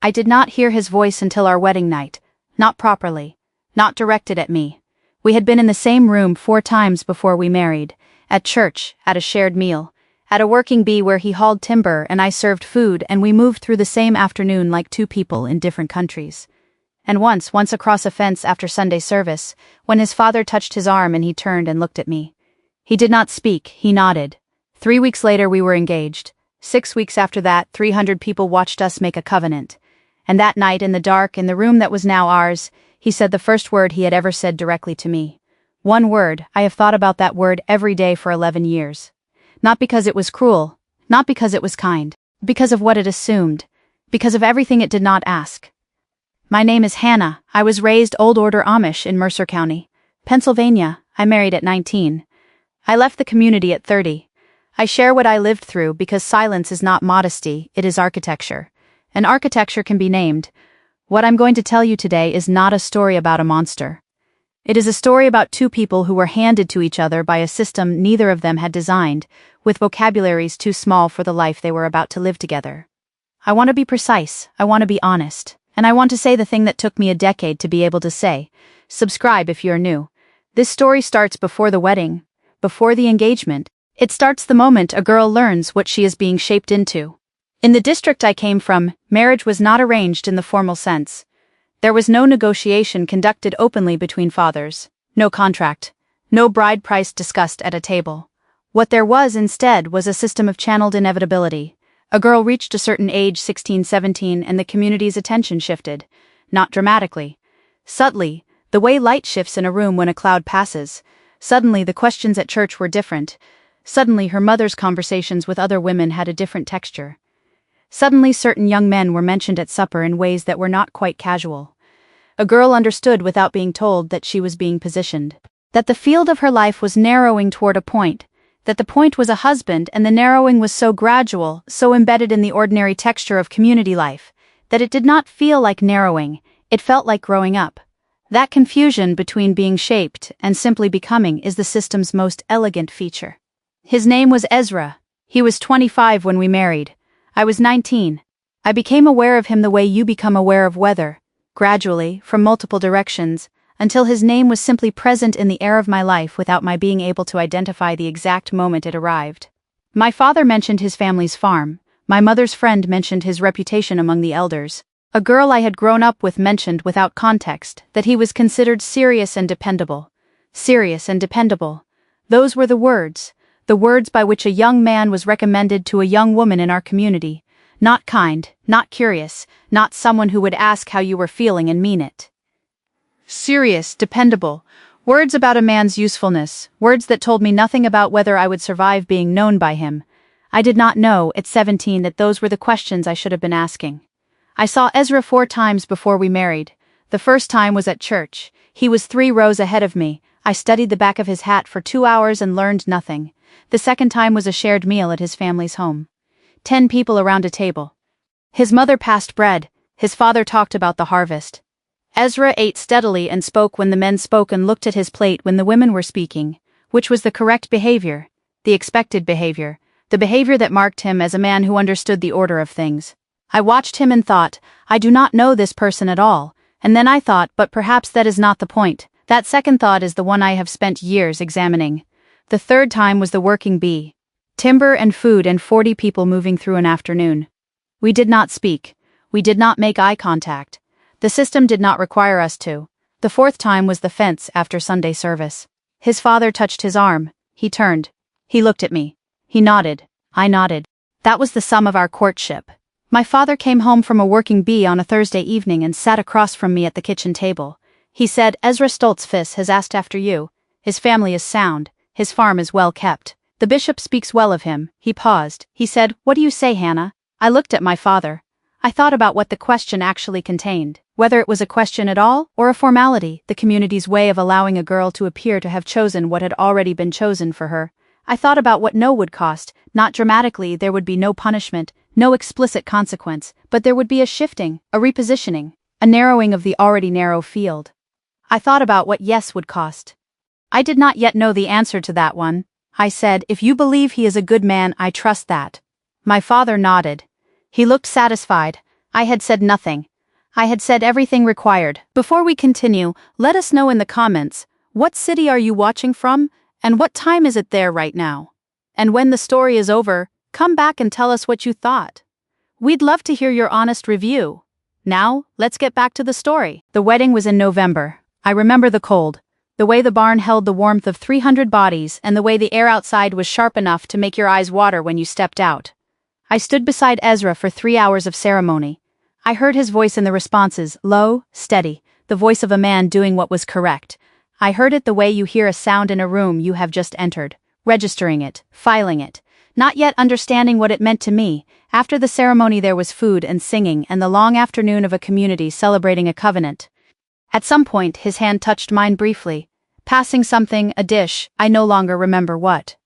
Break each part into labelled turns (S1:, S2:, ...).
S1: I did not hear his voice until our wedding night, not properly, not directed at me. We had been in the same room 4 times before we married, at church, at a shared meal, at a working bee where he hauled timber and I served food, and we moved through the same afternoon like 2 people in different countries. And once across a fence after Sunday service, when his father touched his arm and he turned and looked at me. He did not speak, he nodded. 3 weeks later we were engaged. 6 weeks after that, 300 people watched us make a covenant. And that night in the dark, in the room that was now ours, he said the first word he had ever said directly to me. One word, I have thought about that word every day for 11 years. Not because it was cruel, not because it was kind, because of what it assumed, because of everything it did not ask. My name is Hannah. I was raised Old Order Amish in Mercer County, Pennsylvania. I married at 19. I left the community at 30. I share what I lived through because silence is not modesty, it is architecture. And architecture can be named. What I'm going to tell you today is not a story about a monster. It is a story about 2 people who were handed to each other by a system neither of them had designed, with vocabularies too small for the life they were about to live together. I want to be precise, I want to be honest, and I want to say the thing that took me a decade to be able to say. Subscribe if you're new. This story starts before the wedding, before the engagement. It starts the moment a girl learns what she is being shaped into. In the district I came from, marriage was not arranged in the formal sense. There was no negotiation conducted openly between fathers, no contract, no bride price discussed at a table. What there was instead was a system of channeled inevitability. A girl reached a certain age, 16, 17, and the community's attention shifted. Not dramatically. Subtly, the way light shifts in a room when a cloud passes. Suddenly the questions at church were different. Suddenly her mother's conversations with other women had a different texture. Suddenly certain young men were mentioned at supper in ways that were not quite casual. A girl understood without being told that she was being positioned. That the field of her life was narrowing toward a point. That the point was a husband, and the narrowing was so gradual, so embedded in the ordinary texture of community life, that it did not feel like narrowing, it felt like growing up. That confusion between being shaped and simply becoming is the system's most elegant feature. His name was Ezra. He was 25 when we married. I was 19. I became aware of him the way you become aware of weather, gradually, from multiple directions, until his name was simply present in the air of my life without my being able to identify the exact moment it arrived. My father mentioned his family's farm. My mother's friend mentioned his reputation among the elders. A girl I had grown up with mentioned without context that he was considered serious and dependable. Serious and dependable. Those were the words by which a young man was recommended to a young woman in our community. Not kind, not curious, not someone who would ask how you were feeling and mean it. Serious, dependable. Words about a man's usefulness, words that told me nothing about whether I would survive being known by him. I did not know, at 17, that those were the questions I should have been asking. I saw Ezra 4 times before we married. The first time was at church. He was 3 rows ahead of me. I studied the back of his hat for 2 hours and learned nothing. The second time was a shared meal at his family's home. 10 people around a table. His mother passed bread. His father talked about the harvest. Ezra ate steadily and spoke when the men spoke and looked at his plate when the women were speaking, which was the correct behavior, the expected behavior, the behavior that marked him as a man who understood the order of things. I watched him and thought, I do not know this person at all, and then I thought, but perhaps that is not the point. That second thought is the one I have spent years examining. The third time was the working bee. Timber and food and 40 people moving through an afternoon. We did not speak. We did not make eye contact. The system did not require us to. The fourth time was the fence after Sunday service. His father touched his arm. He turned. He looked at me. He nodded. I nodded. That was the sum of our courtship. My father came home from a working bee on a Thursday evening and sat across from me at the kitchen table. He said, Ezra Stoltzfus has asked after you. His family is sound. His farm is well kept. The bishop speaks well of him. He paused. He said, What do you say, Hannah? I looked at my father. I thought about what the question actually contained, whether it was a question at all or a formality, the community's way of allowing a girl to appear to have chosen what had already been chosen for her. I thought about what no would cost. Not dramatically, there would be no punishment, no explicit consequence, but there would be a shifting, a repositioning, a narrowing of the already narrow field. I thought about what yes would cost. I did not yet know the answer to that one. I said, If you believe he is a good man, I trust that. My father nodded. He looked satisfied. I had said nothing. I had said everything required. Before we continue, let us know in the comments, what city are you watching from, and what time is it there right now? And when the story is over, come back and tell us what you thought. We'd love to hear your honest review. Now, let's get back to the story. The wedding was in November. I remember the cold, the way the barn held the warmth of 300 bodies, and the way the air outside was sharp enough to make your eyes water when you stepped out. I stood beside Ezra for 3 hours of ceremony. I heard his voice in the responses, low, steady, the voice of a man doing what was correct. I heard it the way you hear a sound in a room you have just entered, registering it, filing it, not yet understanding what it meant to me. After the ceremony there was food and singing and the long afternoon of a community celebrating a covenant. At some point his hand touched mine briefly, passing something, a dish, I no longer remember what.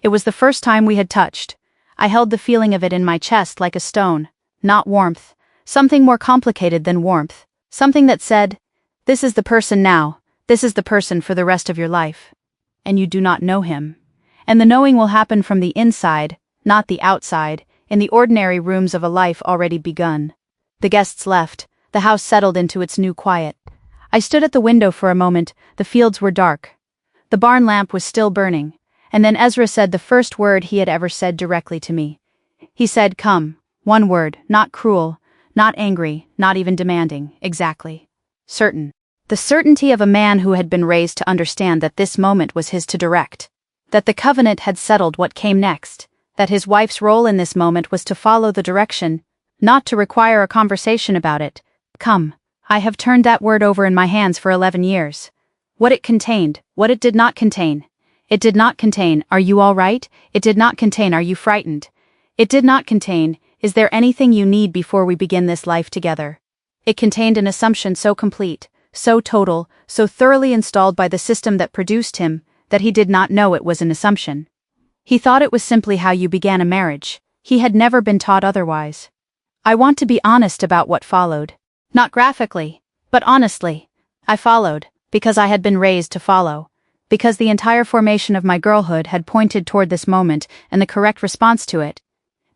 S1: It was the first time we had touched. I held the feeling of it in my chest like a stone, not warmth, something more complicated than warmth, something that said, this is the person now, this is the person for the rest of your life. And you do not know him. And the knowing will happen from the inside, not the outside, in the ordinary rooms of a life already begun. The guests left, the house settled into its new quiet. I stood at the window for a moment, the fields were dark. The barn lamp was still burning, and then Ezra said the first word he had ever said directly to me. He said, come, one word, not cruel, not angry, not even demanding, exactly. Certain. The certainty of a man who had been raised to understand that this moment was his to direct. That the covenant had settled what came next. That his wife's role in this moment was to follow the direction, not to require a conversation about it. Come. I have turned that word over in my hands for 11 years. What it contained, what it did not contain. It did not contain, are you all right? It did not contain, are you frightened? It did not contain, is there anything you need before we begin this life together? It contained an assumption so complete, so total, so thoroughly installed by the system that produced him, that he did not know it was an assumption. He thought it was simply how you began a marriage. He had never been taught otherwise. I want to be honest about what followed. Not graphically, but honestly. I followed, because I had been raised to follow. Because the entire formation of my girlhood had pointed toward this moment and the correct response to it.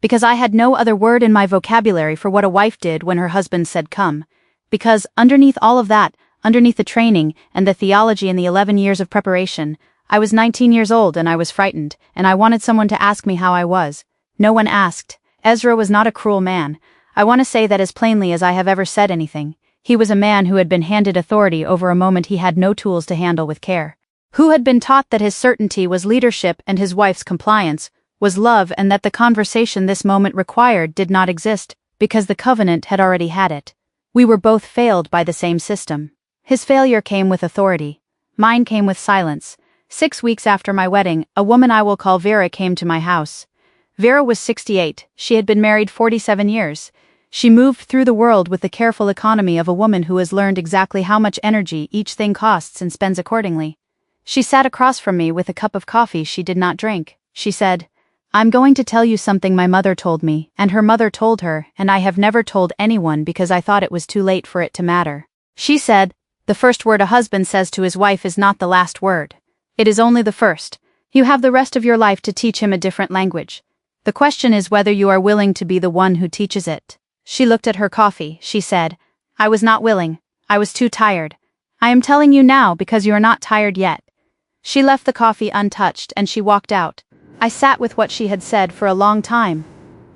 S1: Because I had no other word in my vocabulary for what a wife did when her husband said come. Because, underneath all of that, underneath the training and the theology and the 11 years of preparation, I was 19 years old and I was frightened, and I wanted someone to ask me how I was. No one asked. Ezra was not a cruel man. I want to say that as plainly as I have ever said anything. He was a man who had been handed authority over a moment he had no tools to handle with care. Who had been taught that his certainty was leadership and his wife's compliance was love, and that the conversation this moment required did not exist, because the covenant had already had it. We were both failed by the same system. His failure came with authority. Mine came with silence. 6 weeks after my wedding, a woman I will call Vera came to my house. Vera was 68, she had been married 47 years. She moved through the world with the careful economy of a woman who has learned exactly how much energy each thing costs and spends accordingly. She sat across from me with a cup of coffee she did not drink. She said, I'm going to tell you something my mother told me, and her mother told her, and I have never told anyone because I thought it was too late for it to matter. She said, the first word a husband says to his wife is not the last word. It is only the first. You have the rest of your life to teach him a different language. The question is whether you are willing to be the one who teaches it. She looked at her coffee. She said, I was not willing. I was too tired. I am telling you now because you are not tired yet. She left the coffee untouched and she walked out. I sat with what she had said for a long time.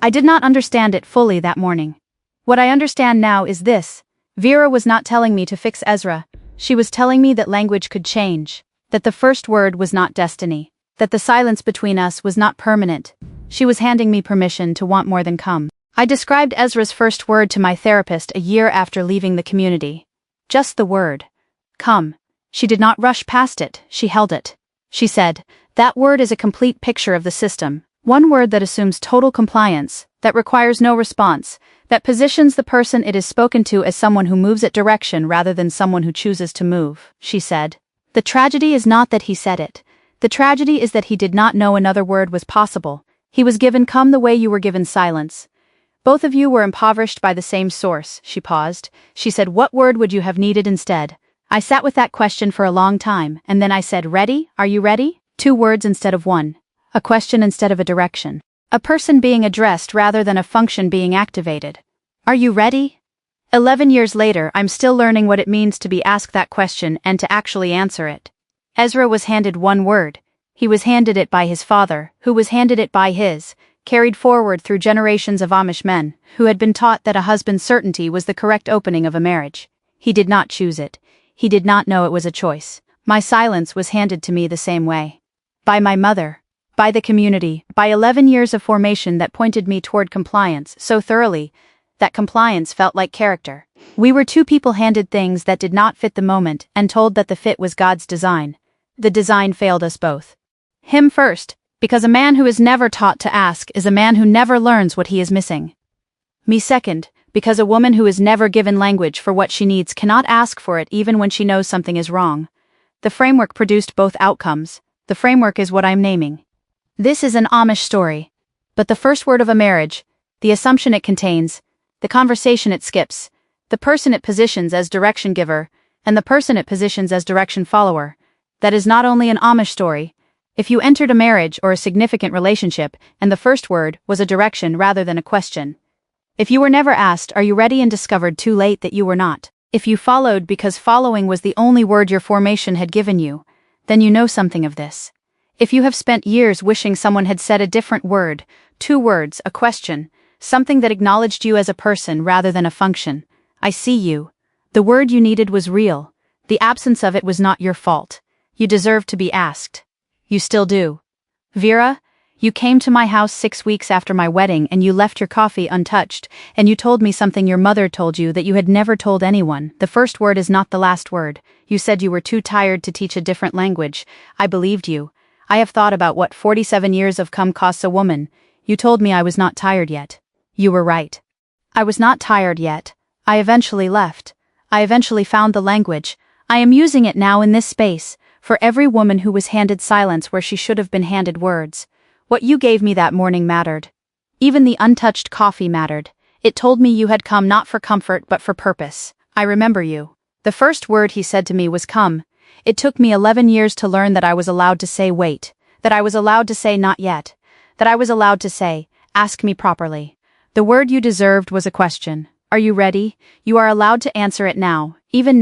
S1: I did not understand it fully that morning. What I understand now is this. Vera was not telling me to fix Ezra. She was telling me that language could change. That the first word was not destiny. That the silence between us was not permanent. She was handing me permission to want more than come. I described Ezra's first word to my therapist a year after leaving the community. Just the word. Come. She did not rush past it, she held it. She said, that word is a complete picture of the system. One word that assumes total compliance, that requires no response, that positions the person it is spoken to as someone who moves at direction rather than someone who chooses to move, she said. The tragedy is not that he said it. The tragedy is that he did not know another word was possible. He was given come the way you were given silence. Both of you were impoverished by the same source. She paused. She said, what word would you have needed instead? I sat with that question for a long time, and then I said, ready? Are you ready? 2 words instead of 1. A question instead of a direction. A person being addressed rather than a function being activated. Are you ready? 11 years later, I'm still learning what it means to be asked that question and to actually answer it. Ezra was handed one word. He was handed it by his father, who was handed it by his, carried forward through generations of Amish men, who had been taught that a husband's certainty was the correct opening of a marriage. He did not choose it. He did not know it was a choice. My silence was handed to me the same way. By my mother. By the community. By 11 years of formation that pointed me toward compliance so thoroughly that compliance felt like character. We were two people handed things that did not fit the moment and told that the fit was God's design. The design failed us both. Him first, because a man who is never taught to ask is a man who never learns what he is missing. Me second, because a woman who is never given language for what she needs cannot ask for it even when she knows something is wrong. The framework produced both outcomes. The framework is what I'm naming. This is an Amish story. But the first word of a marriage, the assumption it contains, the conversation it skips, the person it positions as direction giver, and the person it positions as direction follower, that is not only an Amish story. If you entered a marriage or a significant relationship and the first word was a direction rather than a question. If you were never asked, are you ready, and discovered too late that you were not. If you followed because following was the only word your formation had given you, then you know something of this. If you have spent years wishing someone had said a different word, two words, a question, something that acknowledged you as a person rather than a function, I see you. The word you needed was real. The absence of it was not your fault. You deserved to be asked. You still do. Vera, you came to my house 6 weeks after my wedding and you left your coffee untouched, and you told me something your mother told you that you had never told anyone. The first word is not the last word. You said you were too tired to teach a different language. I believed you. I have thought about what 47 years of come costs a woman. You told me I was not tired yet. You were right. I was not tired yet. I eventually left. I eventually found the language. I am using it now in this space, for every woman who was handed silence where she should have been handed words. What you gave me that morning mattered. Even the untouched coffee mattered. It told me you had come not for comfort but for purpose. I remember you. The first word he said to me was come. It took me 11 years to learn that I was allowed to say wait, that I was allowed to say not yet, that I was allowed to say, ask me properly. The word you deserved was a question. Are you ready? You are allowed to answer it now, even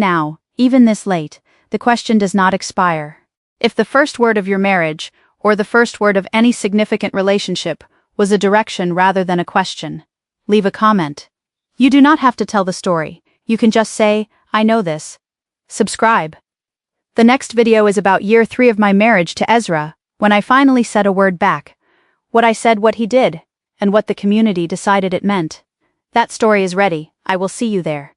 S1: this late. The question does not expire. If the first word of your marriage, or the first word of any significant relationship, was a direction rather than a question, leave a comment. You do not have to tell the story. You can just say, I know this. Subscribe. The next video is about year 3 of my marriage to Ezra, when I finally said a word back. What I said, what he did, and what the community decided it meant. That story is ready. I will see you there.